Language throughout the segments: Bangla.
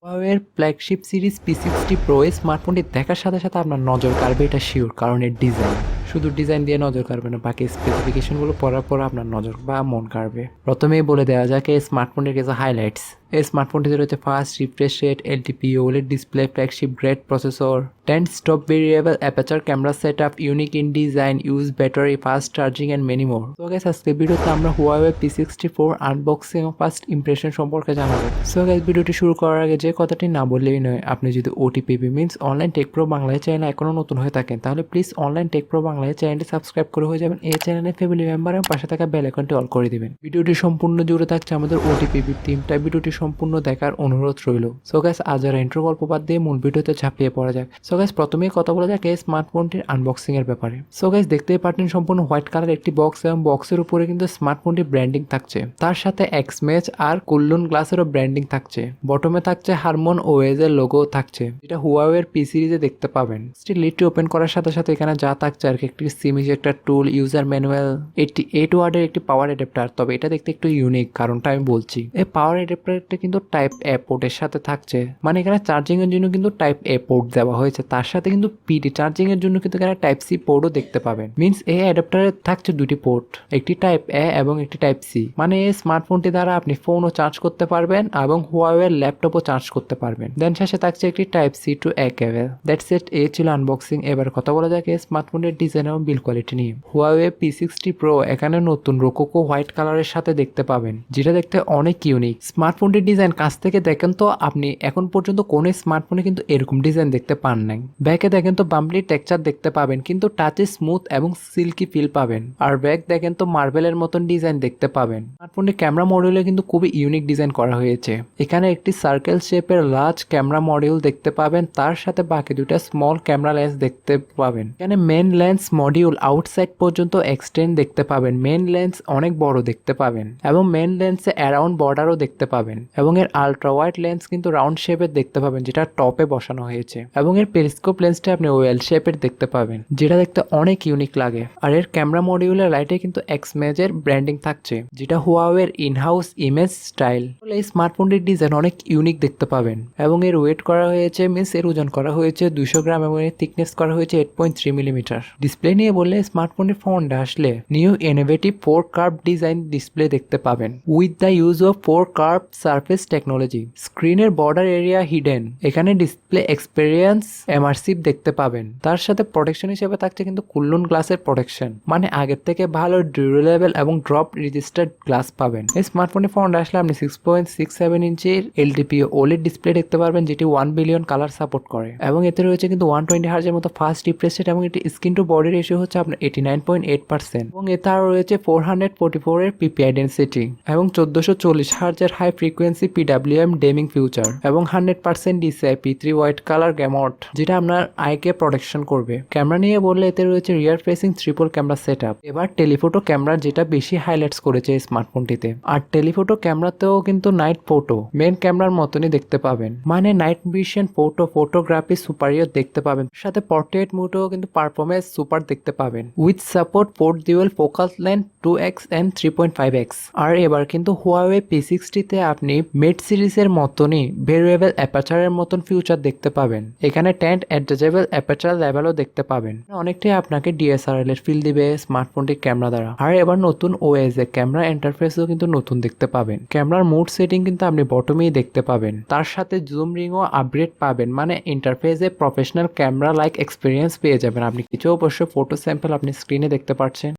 Huawei flagship series P60 Pro এই স্মার্টফোনটি দেখার সাথে সাথে আপনার নজর কাড়বে, এটা শিওর, কারণ এর ডিজাইন। শুধু ডিজাইন দিয়ে নজর কাড়বে না, বাকি স্পেসিফিকেশনগুলো পড়ার পর আপনার নজর বা মন কাড়বে। প্রথমেই বলে দেওয়া যাক এই স্মার্টফোনটির কিছু হাইলাইটস। এই স্মার্টফোনটিতে রয়েছে fast refresh rate, LTPO, OLED display, flagship grade processor, 10 stop variable aperture camera setup, unique in design, huge battery, fast charging and many more. তো গাইস আজকে ভিডিওতে আমরা Huawei P60 Pro আনবক্সিং ও ফার্স্ট ইমপ্রেশন সম্পর্কে জানাবো। সো গাইস ভিডিওটি শুরু করার আগে যে কথাটি না বললেই নয়, আপনি যদি ওটিপিপি মিন্স অনলাইন টেক প্রো বাংলায় চ্যানেল এখনো নতুন হয়ে থাকেন তাহলে প্লিজ অনলাইন টেক প্রো বাংলায় চ্যানেলটি সাবস্ক্রাইব করে হয়ে যাবেন এই চ্যানেলের ফ্যামিলি মেম্বার এবং পাশে থাকা বেল আইকনটি অল করে দিবেন। ভিডিওটি সম্পূর্ণ জুড়ে থাকছে আমাদের ওটিপিপি টিম, তাই ভিডিওটি সম্পূর্ণ দেখার অনুরোধ রইল। সো গাইস আজ আর ইন্ট্রো গল্প বাদ দিয়ে মূল ভিডিওতে ঝাঁপিয়ে পড়া যাক। সো গাইস প্রথমেই কথা বলা যাক এই স্মার্টফোনটির আনবক্সিং এর ব্যাপারে। সো গাইস দেখতেই পাচ্ছেন সম্পূর্ণ হোয়াইট কালার একটি বক্স এবং বক্সের উপরে কিন্তু স্মার্টফোনটির ব্র্যান্ডিং থাকছে, তার সাথে এক্সমেজ আর কুল্লুন গ্লাসেরও ব্র্যান্ডিং থাকছে। বটমে থাকছে হারমোন ওএস এর লোগো থাকছে, যেটা হুয়াওয়ের পি সিরিজে দেখতে পাবেন। লিডটি ওপেন করার সাথে সাথে এখানে যা থাকছে আর কি একটি সিম ইজেক্টর টুল, ইউজার ম্যানুয়াল, 8 ওয়াটের একটি পাওয়ার অ্যাডাপ্টার। তবে এটা দেখতে একটু ইউনিক, কারণটা আমি বলছি। এই পাওয়ার অ্যাডাপ্টারটা কিন্তু টাইপ এ পোর্টের সাথে থাকছে, মানে এখানে চার্জিং এর জন্য কিন্তু টাইপ এ পোর্ট দেওয়া হয়েছে, তার সাথে কিন্তু পিডি চার্জিং এর জন্য কিন্তু এখানে টাইপ সি পোর্টও দেখতে পাবেন। মিনস এই অ্যাডাপ্টারে থাকছে দুটি পোর্ট, একটি টাইপ এ এবং একটি টাইপ সি। মানে এই স্মার্টফোনটি দ্বারা আপনি ফোনও চার্জ করতে পারবেন এবং হুয়াওয়ের ল্যাপটপও চার্জ করতে পারবেন। দেন শেষে থাকছে একটি type C to A cable. That's it, এই ছিল আনবক্সিং। এবার কথা বলা যাক এই স্মার্টফোনের ডিজাইন এবং বিল কোয়ালিটি নিয়ে। Huawei P60 Pro এখানে নতুন রোকোকো হোয়াইট কালারের সাথে দেখতে পাবেন, যেটা দেখতে অনেক ইউনিক। স্মার্টফোনটির ডিজাইন কাছ থেকে দেখেন তো আপনি এখন পর্যন্ত কোন স্মার্টফোনে কিন্তু এরকম ডিজাইন দেখতে পান নাই। ব্যাকে দেখেন তো বাম্পলি টেক্সচার দেখতে পাবেন, কিন্তু টাচে স্মুথ এবং সিল্কি ফিল পাবেন। আর ব্যাক দেখেন তো মার্বেলের মতন ডিজাইন দেখতে পাবেন। স্মার্টফোনটির ক্যামেরা মডিউলে কিন্তু খুবই ইউনিক ডিজাইন করা হয়েছে। এখানে একটি সার্কেল শেপের লার্জ ক্যামেরা মডিউল দেখতে পাবেন, তার সাথে বাকি দুটা স্মল ক্যামেরা লেন্স দেখতে পাবেন। এখানে মেন লেন্স মডিউল আউটসাইড পর্যন্ত এক্সটেন্ড দেখতে পাবেন, মেন লেন্স অনেক বড় দেখতে পাবেন এবং মেন লেন্সে অ্যারাউন্ড বর্ডারও দেখতে পাবেন। এবং এর আলট্রা ওয়াইড লেন্স কিন্তু রাউন্ড শেপের দেখতে পাবেন, যেটা টপে বসানো হয়েছে। এবং এর পেরিস্কোপ লেন্সটা আপনি ওয়েল শেপের দেখতে পাবেন, যেটা দেখতে অনেক ইউনিক লাগে। আর এর ক্যামেরা মডিউলের রাইটে কিন্তু এক্সমেজের ব্র্যান্ডিং থাকছে, যেটা হুয়াওয়ের ইনহাউস ইমেজ স্টাইল। এই স্মার্টফোনটির ডিজাইন অনেক ইউনিক দেখতে পাবেন। এবং এর ওয়েট করা হয়েছে মিন্স এর ওজন করা হয়েছে 200 গ্রাম এবং এর থিকনেস করা হয়েছে 8.3 মিলিমিটার। ডিসপ্লে নিয়ে বললে স্মার্টফোনের ফ্রন্টে আসলে new innovative 4 curve design display দেখতে পাবেন with the use of 4 curve surface technology. স্ক্রিনের বর্ডার এরিয়া হিডেন, এখানে ডিসপ্লে এক্সপেরিয়েন্স এমারসিভ দেখতে পাবেন। তার সাথে প্রোটেকশন হিসেবে থাকছে কিন্তু কুল্লুন গ্লাসের প্রোটেকশন, মানে আগের থেকে ভালো ডিউরেবল এবং ড্রপ রেজিস্টার্ড গ্লাস পাবেন। এই স্মার্টফোনের ফ্রন্টে আসলে আপনি 6.67 ইঞ্চির এলটিপিও OLED ডিসপ্লে দেখতে পারবেন, যেটি 1 বিলিয়ন কালার সাপোর্ট করে। এবং এতে রয়েছে কিন্তু 120 হার্জের মতো ফাস্ট রিফ্রেশ রেট এবং এটি স্ক্রিন টু বডি রেশিও হচ্ছে আপনার 89.8%। এবং এতে আরও রয়েছে 444 এর পিপিআই ডেন্সিটি এবং 1440 হার্জের high frequency PWM dimming feature এবং 100% DCI P3 হোয়াইট কালার গ্যামট, যেটা আপনার আইকে প্রোটেকশন করবে। ক্যামেরা নিয়ে বললে এতে রয়েছে রিয়ার ফেসিং ট্রিপল ক্যামেরা সেটআপ। এবার টেলিফোটো ক্যামেরা, যেটা বেশি হাইলাইটস করেছে এই স্মার্টফোনটিতে। আর টেলিফোটো ক্যামেরাতেও কিন্তু নাইট ফটো মেন ক্যামেরার মতনই দেখতে পাবেন, মানে নাইট ভিশন ফটোগ্রাফি সুপারিয়র দেখতে পাবেন। সাথে পোর্ট্রেট মোডেও কিন্তু পারফরমেন্স সুপার দেখতে পাবেন with support port dual focus length 2x and 3.5x। আর এবার কিন্তু Huawei P60 তে আপনি মেড সিরিজের মতনই ভেরিয়েবল অ্যাপাচারের মতন ফিউচার দেখতে পাবেন। এখানে 10 অ্যাডজাস্টেবল অ্যাপাচার লেভেলও দেখতে পাবেন, অনেকটাই আপনাকে DSLR এর ফিল দিবে স্মার্টফোনটির ক্যামেরা দ্বারা। আর এবার নতুন ওএস এ ক্যামেরা ইন্টারফেসও কিন্তু নতুন দেখতে পাবেন। ক্যামেরার মুড সেটিং কিন্তু আপনি বটমেই দেখতে পাবেন, তার সাথে জুম রিংও আপগ্রেড পাবেন, মানে ইন্টারফেসে প্রফেশনাল ক্যামেরা লাইক এক্সপিরিয়েন্স পেয়ে যাবেন আপনি। কিছু অবশ্য ফটো স্যাম্পল আপনি স্ক্রিনে দেখতে পাচ্ছেন।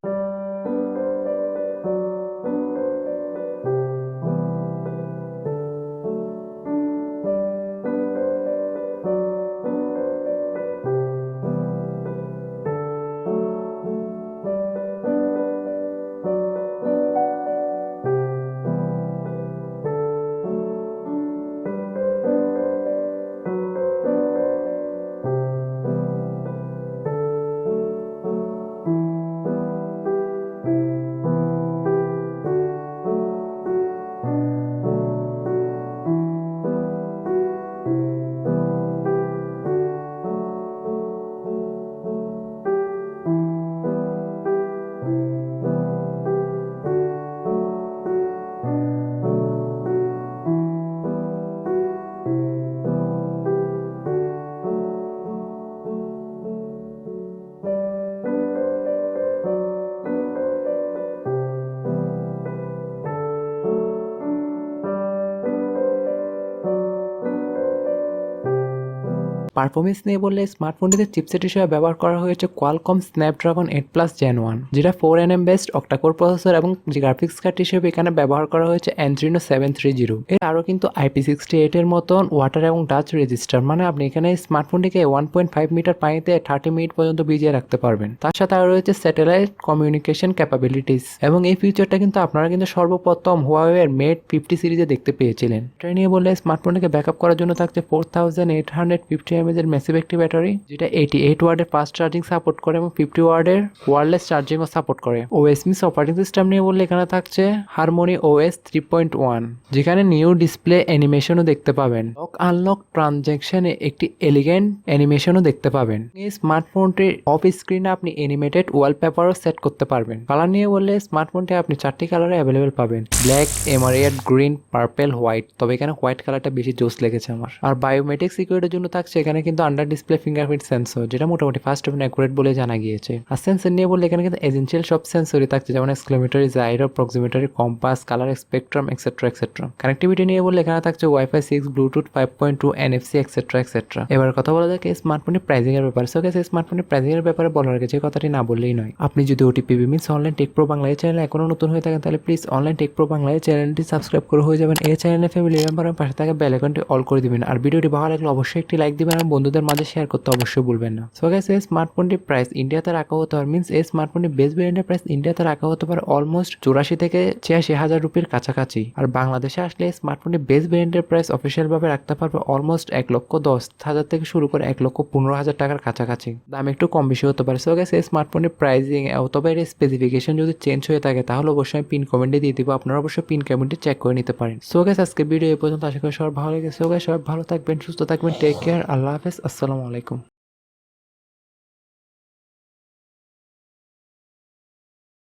পারফরমেন্স নিয়ে বললে স্মার্টফোনটিতে চিপসেট হিসেবে ব্যবহার করা হয়েছে কোয়ালকম স্ন্যাপড্রাগন 8+ Gen 1, যেটা 4nm বেসড Octa-core প্রসেসর, এবং গ্রাফিক্স কার্ড হিসেবে এখানে ব্যবহার করা হয়েছে Adreno 730। এর আরও কিন্তু IP68 এর মতন ওয়াটার এবং ডাচ রেজিস্টার, মানে আপনি এখানে স্মার্টফোনটিকে 1.5 মিটার পানিতে 30 মিনিট পর্যন্ত ভিজিয়ে রাখতে পারবেন। তার সাথে আরও রয়েছে স্যাটেলাইট কমিউনিকেশন ক্যাপাবিলিটিস, এবং এই ফিচারটা কিন্তু আপনারা কিন্তু সর্বপ্রথম Huawei এর Mate 50 সিরিজে দেখতে পেয়েছিলেন। এটা নিয়ে বললে স্মার্টফোনটিকে ব্যাকআপ করার জন্য থাকছে 4850 mAh এর ম্যাসিভ একটি ব্যাটারি, যেটা 88 ওয়াটের ফাস্ট চার্জিং সাপোর্ট করে এবং 50 ওয়াটের ওয়্যারলেস চার্জিংও সাপোর্ট করে। ওএস মিস অপারেটিং সিস্টেম নিয়ে বললে এখানে থাকছে Harmony OS 3.1, যেখানে নিউ ডিসপ্লে অ্যানিমেশনও দেখতে পাবেন। লক আনলক ট্রানজ্যাকশনে একটি এলিগেন্ট অ্যানিমেশনও দেখতে পাবেন। এই স্মার্টফোনটির অফ স্ক্রিনে আপনি অ্যানিমেটেড ওয়ালপেপারও সেট করতে পারবেন। কালার নিয়ে বললে স্মার্টফোনটি আপনি 4টি কালারে অ্যাভেলেবেল পাবেন: ব্ল্যাক, এমারেট, গ্রিন, পার্পেল, হোয়াইট। তবে এখানে হোয়াইট কালারটা বেশি জোস লেগেছে আমার। আর বায়োমেট্রিক সিকিউরিটির জন্য থাকছে এখানে কিন্তু আন্ডার ডিসপ্লে ফিঙ্গারপ্রিন্ট সেন্সর, যেটা মোটামুটি ফাস্ট এবং অ্যাকুরেট বলে জানা গিয়েছে। আর সেন্সর নিয়ে বললে এখানে কিন্তু এসেনশিয়াল সব সেন্সরই থাকছে, যেমন accelerometer, gyro, proximity, compass, colour spectrum, etcetera etcetera. Connectivity নিয়ে বললে এখানে থাকছে wifi 6, Bluetooth 5.2, NFC, etcetera etcetera. এবার কথা বলা যাক এই স্মার্টফোনের প্রাইসিং এর ব্যাপারে। সো গাইস, এই স্মার্টফোনের প্রাইসিং এর ব্যাপারে বলার আগে যে কথাটি না বললেই নয়, আপনি যদি OTP means online take pro Bangla এই চ্যানেলে এখনো নতুন হয়ে থাকেন, তাহলে please online take pro Bangla এই চ্যানেলটি সাবস্ক্রাইব করে হয়ে যাবেন এই চ্যানেলের ফ্যামিলি মেম্বার, পাশে থাকা বেল আইকনটি অল করে দিবেন। আর ভিডিওটি ভালো লাগলে অবশ্যই একটি লাইক দিবেন আর বন্ধুদের মাঝে শেয়ার করতে অবশ্যই ভুলবেন না। সো গাইস, এই স্মার্টফোনটির প্রাইস ইন্ডিয়াতে রাখা হতে পারে, মিন্স এই স্মার্টফোনটির বেস ভেরিয়েন্টের প্রাইস ইন্ডিয়াতে রাখা হতে পারে অলমোস্ট 84 থেকে 86 হাজার রুপির কাছাকাছি। আর বাংলাদেশে আসলে এই স্মার্টফোনটির বেস ভেরিয়েন্টের প্রাইস অফিসিয়াল ভাবে রাখতে পারবে অলমোস্ট 1,10,000 থেকে শুরু করে 1,15,000 টাকার কাছাকাছি। দাম একটু কম বেশি হতে পারে। সো গাইস, এই স্মার্টফোনের প্রাইসিং অথবা এর স্পেসিফিকেশন যদি চেঞ্জ হয়ে থাকে তাহলে অবশ্যই পিন কমেন্টে দিয়ে দিব, আপনারা অবশ্যই পিন কমেন্টে চেক করে নিতে পারেন। সো গাইস, আজকে ভিডিও এই পর্যন্ত। আশা করি সবার ভালো লেগেছে। সো গাইস, সবাই ভালো থাকবেন, সুস্থ থাকবেন, টেক কেয়ার, আল্লাহ হাফেজ, আসসালামু আলাইকুম।